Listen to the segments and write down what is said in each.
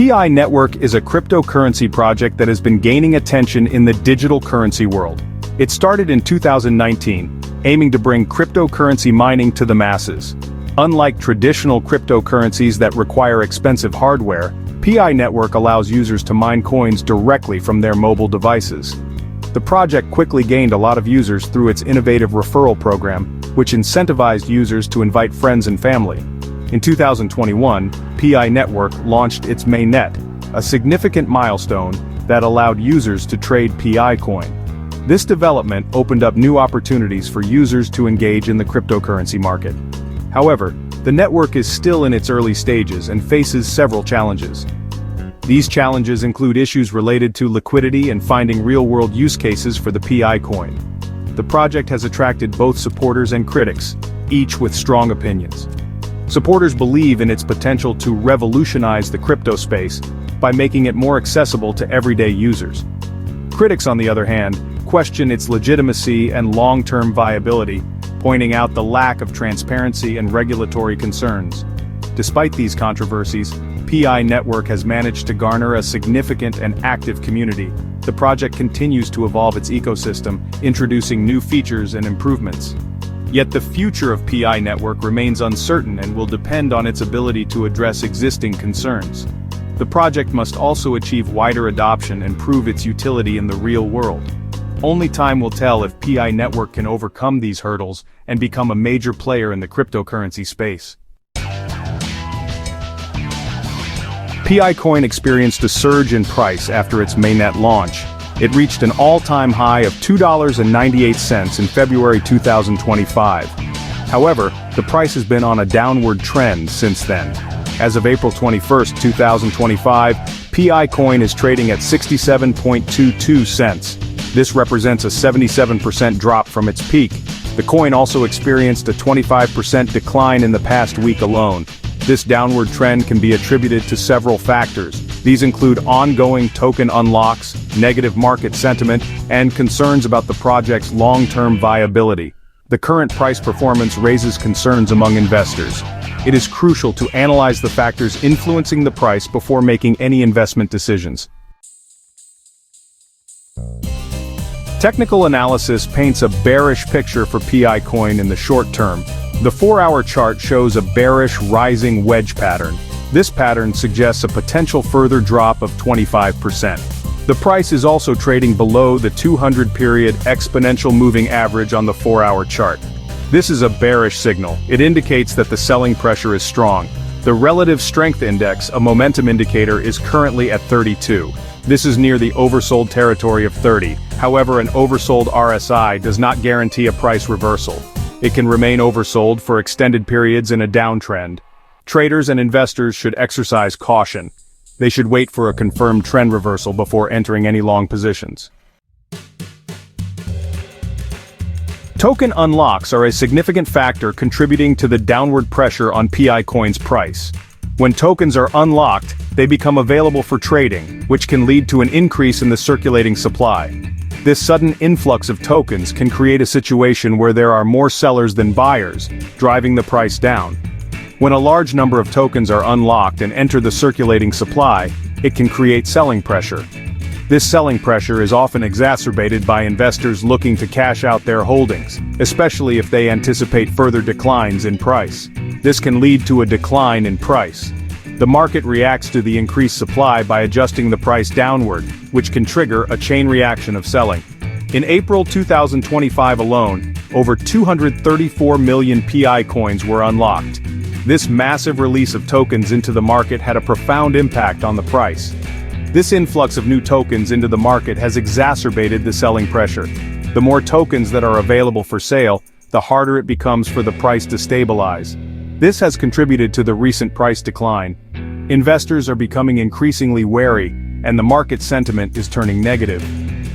PI Network is a cryptocurrency project that has been gaining attention in the digital currency world. It started in 2019, aiming to bring cryptocurrency mining to the masses. Unlike traditional cryptocurrencies that require expensive hardware, PI Network allows users to mine coins directly from their mobile devices. The project quickly gained a lot of users through its innovative referral program, which incentivized users to invite friends and family. In 2021, PI Network launched its Mainnet, a significant milestone that allowed users to trade PI coin. This development opened up new opportunities for users to engage in the cryptocurrency market. However, the network is still in its early stages and faces several challenges. These challenges include issues related to liquidity and finding real-world use cases for the PI coin. The project has attracted both supporters and critics, each with strong opinions. Supporters believe in its potential to revolutionize the crypto space by making it more accessible to everyday users. Critics, on the other hand, question its legitimacy and long-term viability, pointing out the lack of transparency and regulatory concerns. Despite these controversies, PI Network has managed to garner a significant and active community. The project continues to evolve its ecosystem, introducing new features and improvements. Yet the future of PI Network remains uncertain and will depend on its ability to address existing concerns. The project must also achieve wider adoption and prove its utility in the real world. Only time will tell if PI Network can overcome these hurdles and become a major player in the cryptocurrency space. PI coin experienced a surge in price after its mainnet launch. It reached an all-time high of $2.98 in February 2025. However, the price has been on a downward trend since then. As of April 21, 2025, PI coin is trading at 67.22 cents. This represents a 77% drop from its peak. The coin also experienced a 25% decline in the past week alone. This downward trend can be attributed to several factors. These include ongoing token unlocks, negative market sentiment, and concerns about the project's long-term viability. The current price performance raises concerns among investors. It is crucial to analyze the factors influencing the price before making any investment decisions. Technical analysis paints a bearish picture for PI coin in the short term. The 4-hour chart shows a bearish rising wedge pattern. This pattern suggests a potential further drop of 25%. The price is also trading below the 200-period exponential moving average on the 4-hour chart. This is a bearish signal. It indicates that the selling pressure is strong. The relative strength index, a momentum indicator, is currently at 32. This is near the oversold territory of 30. However, an oversold RSI does not guarantee a price reversal. It can remain oversold for extended periods in a downtrend. Traders and investors should exercise caution. They should wait for a confirmed trend reversal before entering any long positions. Token unlocks are a significant factor contributing to the downward pressure on PI coin's price. When tokens are unlocked, they become available for trading, which can lead to an increase in the circulating supply. This sudden influx of tokens can create a situation where there are more sellers than buyers, driving the price down. When a large number of tokens are unlocked and enter the circulating supply, it can create selling pressure. This selling pressure is often exacerbated by investors looking to cash out their holdings, especially if they anticipate further declines in price. This can lead to a decline in price. The market reacts to the increased supply by adjusting the price downward, which can trigger a chain reaction of selling. In April 2025 alone, over 234 million PI coins were unlocked. This massive release of tokens into the market had a profound impact on the price. This influx of new tokens into the market has exacerbated the selling pressure. The more tokens that are available for sale, the harder it becomes for the price to stabilize. This has contributed to the recent price decline. Investors are becoming increasingly wary, and the market sentiment is turning negative.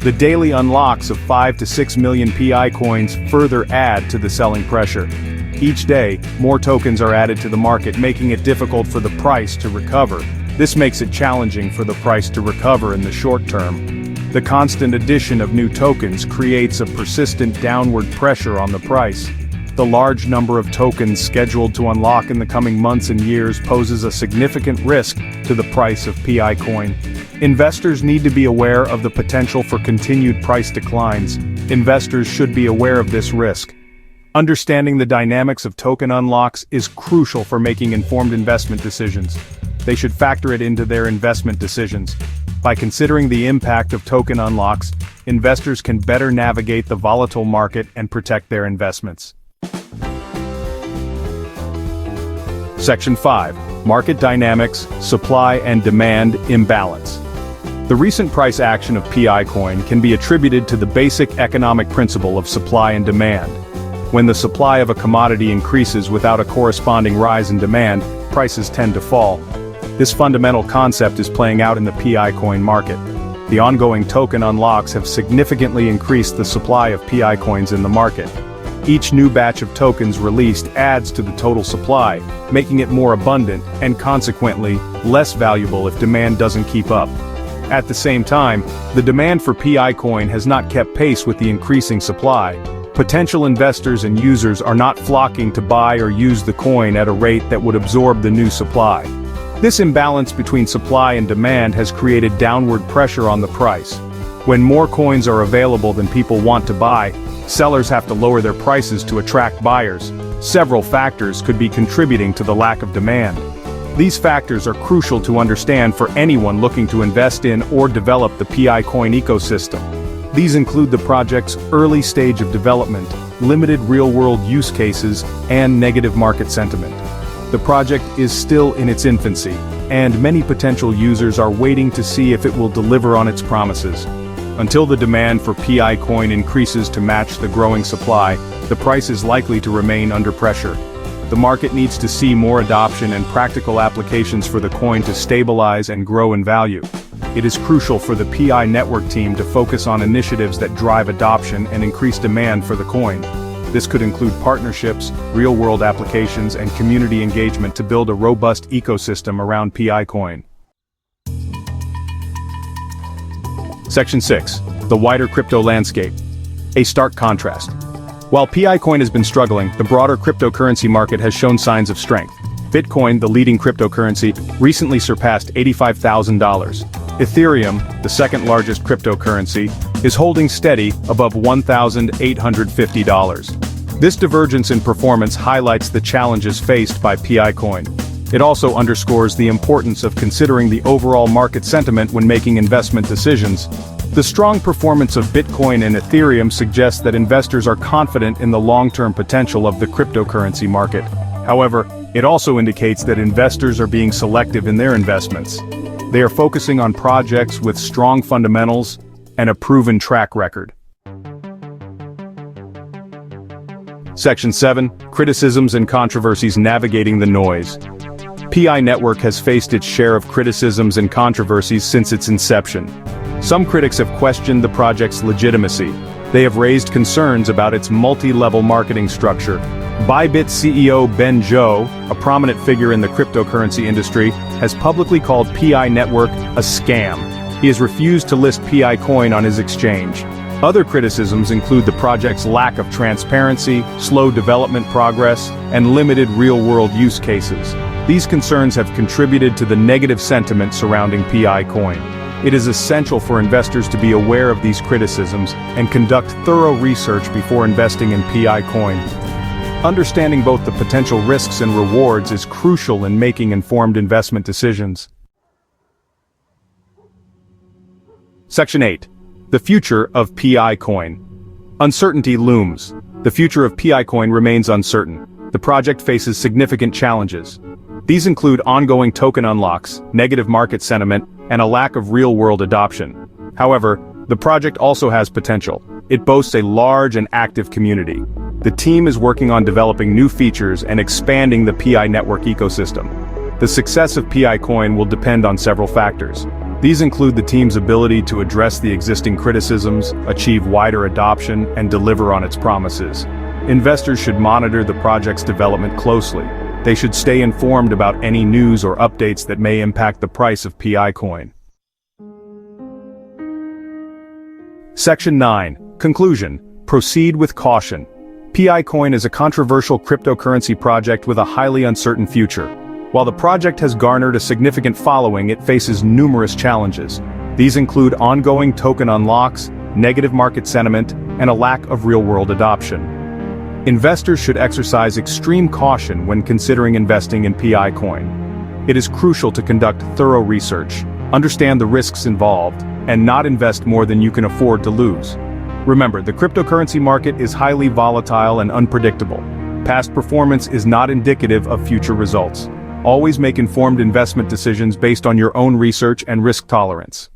The daily unlocks of 5 to 6 million PI coins further add to the selling pressure. Each day, more tokens are added to the market, making it difficult for the price to recover. This makes it challenging for the price to recover in the short term. The constant addition of new tokens creates a persistent downward pressure on the price. The large number of tokens scheduled to unlock in the coming months and years poses a significant risk to the price of PI coin. Investors need to be aware of the potential for continued price declines. Investors should be aware of this risk. Understanding the dynamics of token unlocks is crucial for making informed investment decisions. They should factor it into their investment decisions. By considering the impact of token unlocks, investors can better navigate the volatile market and protect their investments. Section 5. Market Dynamics, Supply and Demand Imbalance. The recent price action of PI coin can be attributed to the basic economic principle of supply and demand. When the supply of a commodity increases without a corresponding rise in demand, prices tend to fall. This fundamental concept is playing out in the PI coin market. The ongoing token unlocks have significantly increased the supply of PI coins in the market. Each new batch of tokens released adds to the total supply, making it more abundant and consequently less valuable if demand doesn't keep up. At the same time, the demand for PI coin has not kept pace with the increasing supply. Potential investors and users are not flocking to buy or use the coin at a rate that would absorb the new supply. This imbalance between supply and demand has created downward pressure on the price. When more coins are available than people want to buy, sellers have to lower their prices to attract buyers. Several factors could be contributing to the lack of demand. These factors are crucial to understand for anyone looking to invest in or develop the PI coin ecosystem. These include the project's early stage of development, limited real-world use cases, and negative market sentiment. The project is still in its infancy, and many potential users are waiting to see if it will deliver on its promises. Until the demand for PI coin increases to match the growing supply, the price is likely to remain under pressure. The market needs to see more adoption and practical applications for the coin to stabilize and grow in value. It is crucial for the PI network team to focus on initiatives that drive adoption and increase demand for the coin. This could include partnerships, real-world applications, and community engagement to build a robust ecosystem around PI coin. Section 6. The wider crypto landscape. A stark contrast. While PI coin has been struggling, the broader cryptocurrency market has shown signs of strength. Bitcoin, the leading cryptocurrency, recently surpassed $85,000. Ethereum, the second largest cryptocurrency, is holding steady above $1,850. This divergence in performance highlights the challenges faced by PI coin. It also underscores the importance of considering the overall market sentiment when making investment decisions. The strong performance of Bitcoin and Ethereum suggests that investors are confident in the long-term potential of the cryptocurrency market. However, it also indicates that investors are being selective in their investments. They are focusing on projects with strong fundamentals and a proven track record. Section 7. Criticisms and controversies navigating the noise. PI Network has faced its share of criticisms and controversies since its inception. Some critics have questioned the project's legitimacy. They have raised concerns about its multi-level marketing structure. Bybit CEO Ben Zhou, a prominent figure in the cryptocurrency industry, has publicly called PI Network a scam. He has refused to list PI coin on his exchange. Other criticisms include the project's lack of transparency, slow development progress, and limited real-world use cases. These concerns have contributed to the negative sentiment surrounding PI coin. It is essential for investors to be aware of these criticisms and conduct thorough research before investing in PI coin. Understanding both the potential risks and rewards is crucial in making informed investment decisions. Section 8. The future of PI coin. Uncertainty looms. The future of PI coin remains uncertain. The project faces significant challenges. These include ongoing token unlocks, negative market sentiment, and a lack of real-world adoption. However, the project also has potential. It boasts a large and active community. The team is working on developing new features and expanding the PI network ecosystem. The success of PI coin will depend on several factors. These include the team's ability to address the existing criticisms, achieve wider adoption, and deliver on its promises. Investors should monitor the project's development closely. They should stay informed about any news or updates that may impact the price of PI coin. Section 9. Conclusion. Proceed with caution. PI Coin is a controversial cryptocurrency project with a highly uncertain future. While the project has garnered a significant following, it faces numerous challenges. These include ongoing token unlocks, negative market sentiment, and a lack of real-world adoption. Investors should exercise extreme caution when considering investing in PI Coin. It is crucial to conduct thorough research, understand the risks involved, and not invest more than you can afford to lose. Remember, the cryptocurrency market is highly volatile and unpredictable. Past performance is not indicative of future results. Always make informed investment decisions based on your own research and risk tolerance.